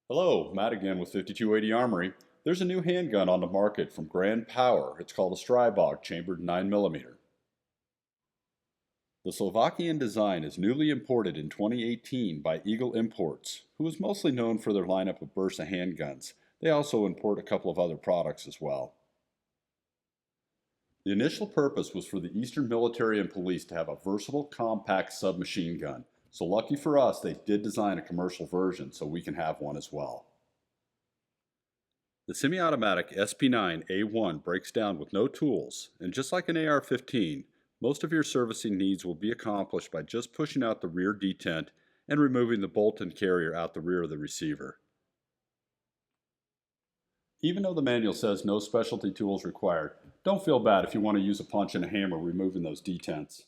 Hello, Matt again with 5280 Armory. There's a new handgun on the market from Grand Power. It's called a Stribog chambered 9mm. The Slovakian design is newly imported in 2018 by Eagle Imports, who is mostly known for their lineup of Bursa handguns. They also import a couple of other products as well. The initial purpose was for the Eastern military and police to have a versatile, compact submachine gun. So lucky for us, they did design a commercial version so we can have one as well. The semi-automatic SP9A1 breaks down with no tools, and just like an AR-15, most of your servicing needs will be accomplished by just pushing out the rear detent and removing the bolt and carrier out the rear of the receiver. Even though the manual says no specialty tools required, don't feel bad if you want to use a punch and a hammer removing those detents.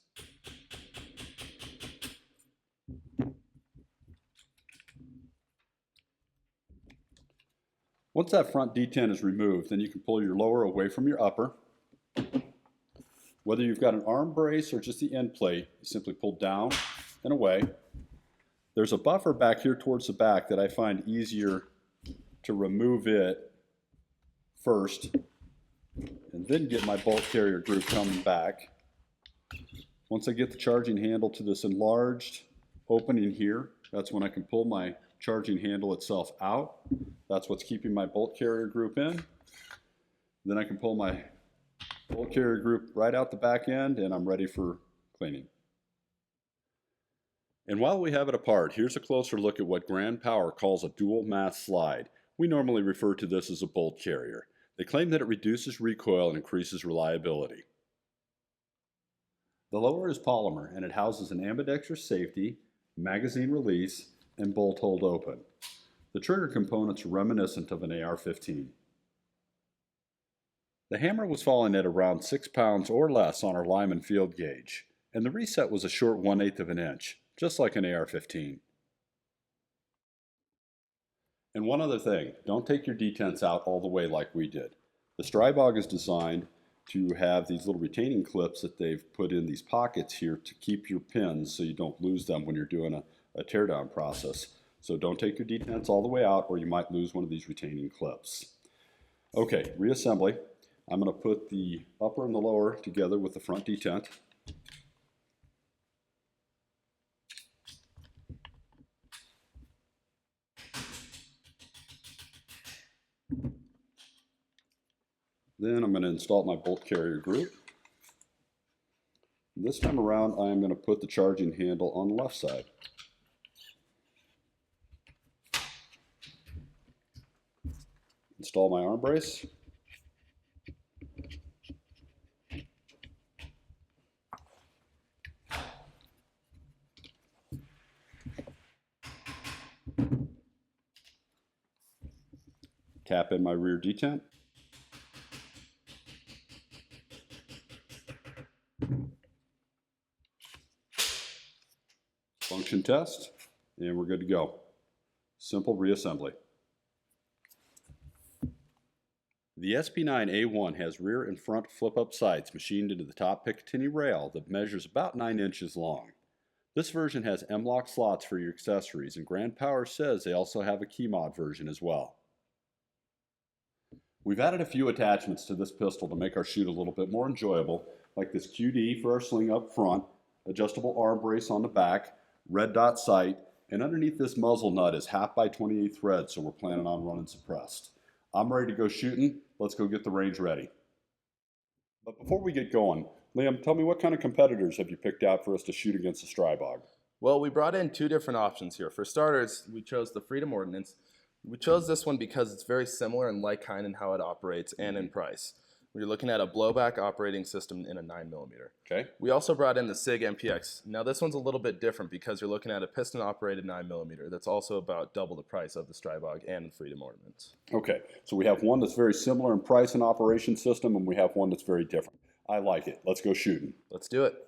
Once that front detent is removed, then you can pull your lower away from your upper. Whether you've got an arm brace or just the end plate, you simply pull down and away. There's a buffer back here towards the back that I find easier to remove it first and then get my bolt carrier group coming back. Once I get the charging handle to this enlarged opening here, that's when I can pull my charging handle itself out. That's what's keeping my bolt carrier group in. Then I can pull my bolt carrier group right out the back end and I'm ready for cleaning. And while we have it apart, here's a closer look at what Grand Power calls a dual mass slide. We normally refer to this as a bolt carrier. They claim that it reduces recoil and increases reliability. The lower is polymer and it houses an ambidextrous safety, magazine release, and bolt hold open. The trigger components are reminiscent of an AR-15. The hammer was falling at around 6 pounds or less on our Lyman field gauge, and the reset was a short 1/8 of an inch, just like an AR-15. And one other thing, don't take your detents out all the way like we did. The Stribog is designed to have these little retaining clips that they've put in these pockets here to keep your pins so you don't lose them when you're doing a teardown process. So don't take your detents all the way out or you might lose one of these retaining clips. Okay, reassembly. I'm going to put the upper and the lower together with the front detent. Then I'm going to install my bolt carrier group. This time around I'm going to put the charging handle on the left side. Install my arm brace. Tap in my rear detent. Function test, and we're good to go. Simple reassembly. The SP9A1 has rear and front flip-up sights machined into the top Picatinny rail that measures about 9 inches long. This version has M-LOK slots for your accessories, and Grand Power says they also have a key mod version as well. We've added a few attachments to this pistol to make our shoot a little bit more enjoyable, like this QD for our sling up front, adjustable arm brace on the back, red dot sight, and underneath this muzzle nut is 1/2 by 28 thread, so we're planning on running suppressed. I'm ready to go shooting. Let's go get the range ready. But before we get going, Liam, tell me what kind of competitors have you picked out for us to shoot against the Stribog? Well, we brought in 2 different options here. For starters, we chose the Freedom Ordnance. We chose this one because it's very similar in like kind in how it operates and in price. We're looking at a blowback operating system in a 9mm. Okay. We also brought in the SIG MPX. Now this one's a little bit different because you're looking at a piston operated 9mm. That's also about double the price of the Stribog and the Freedom Ordnance. Okay, so we have one that's very similar in price and operation system, and we have one that's very different. I like it. Let's go shooting. Let's do it.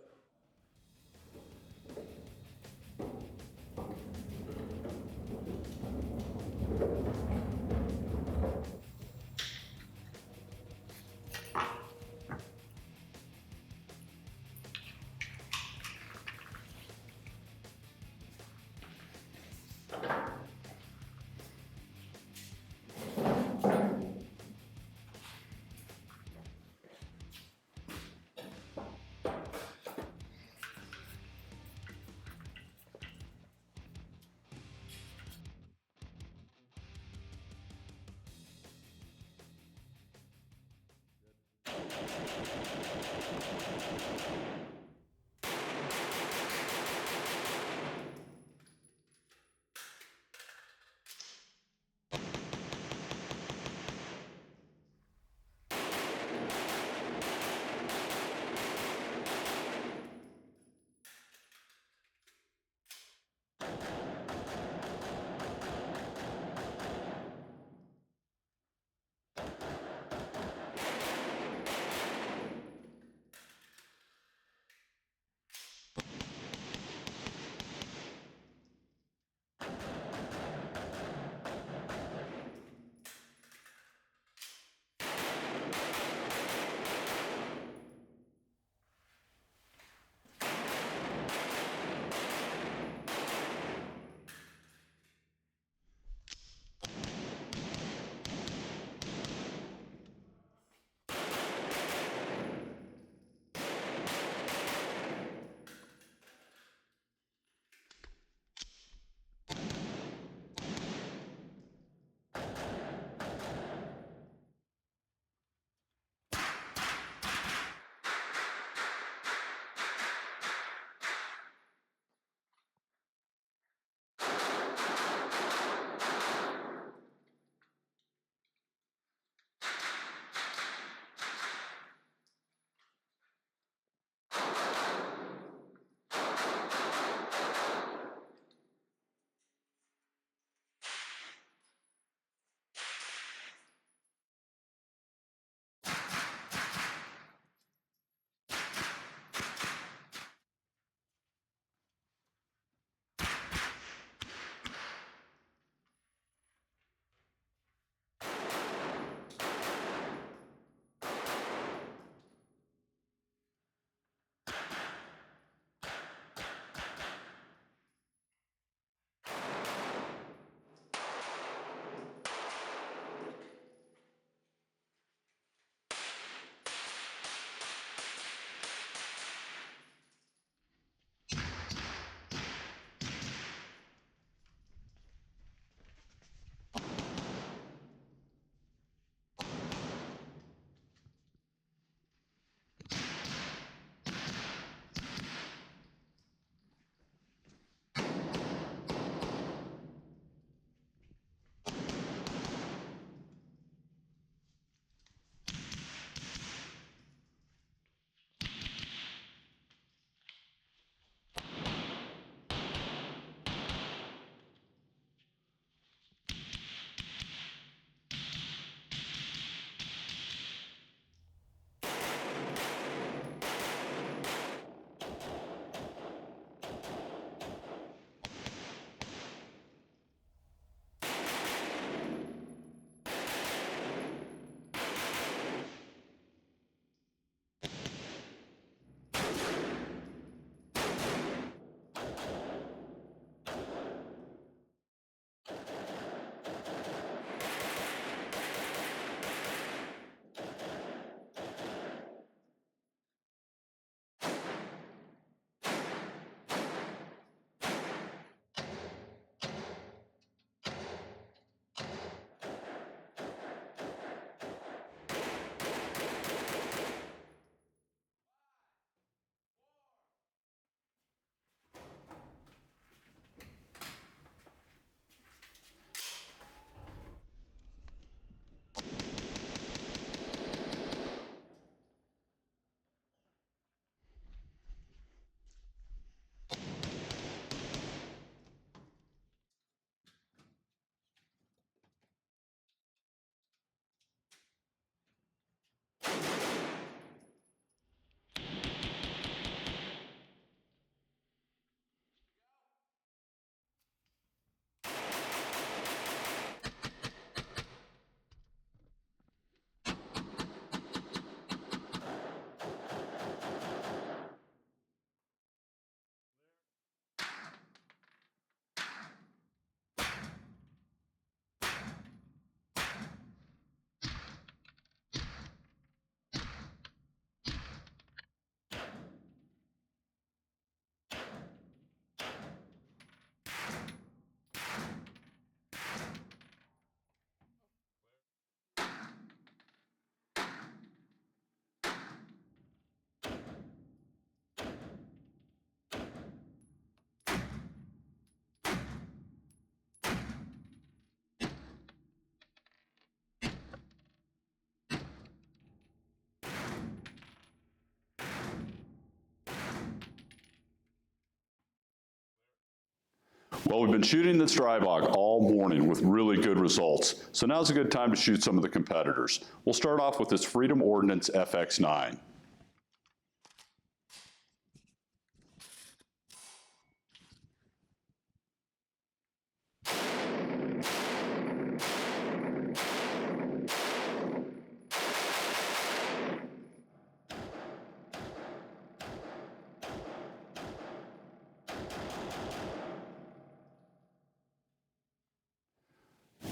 Well, we've been shooting the Stribog all morning with really good results, so now's a good time to shoot some of the competitors. We'll start off with this Freedom Ordnance FX9.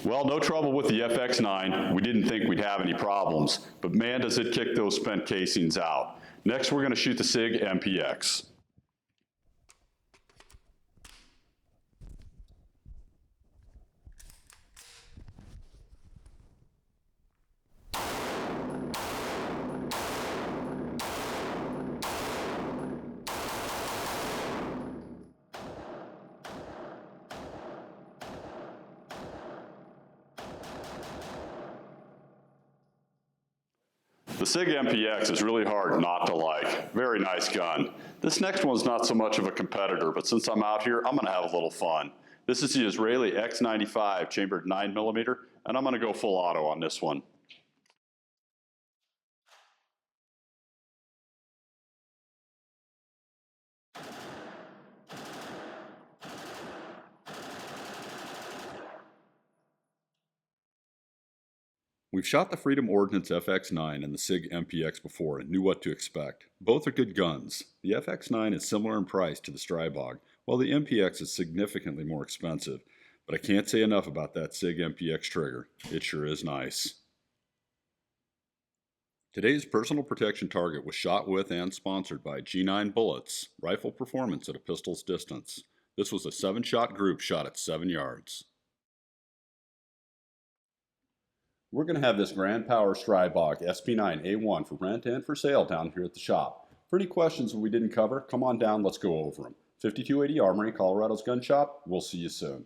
Well, no trouble with the FX9. We didn't think we'd have any problems, but man, does it kick those spent casings out. Next, we're going to shoot the SIG MPX. The SIG MPX is really hard not to like. Very nice gun. This next one's not so much of a competitor, but since I'm out here, I'm going to have a little fun. This is the Israeli X95 chambered 9mm, and I'm going to go full auto on this one. We've shot the Freedom Ordnance FX9 and the SIG MPX before and knew what to expect. Both are good guns. The FX9 is similar in price to the Stribog, while the MPX is significantly more expensive. But I can't say enough about that SIG MPX trigger. It sure is nice. Today's personal protection target was shot with and sponsored by G9 Bullets, rifle performance at a pistol's distance. This was a 7-shot group shot at 7 yards. We're going to have this Grand Power Stribog SP9A1 for rent and for sale down here at the shop. For any questions that we didn't cover, come on down, let's go over them. 5280 Armory Colorado Gun Shop. We'll see you soon.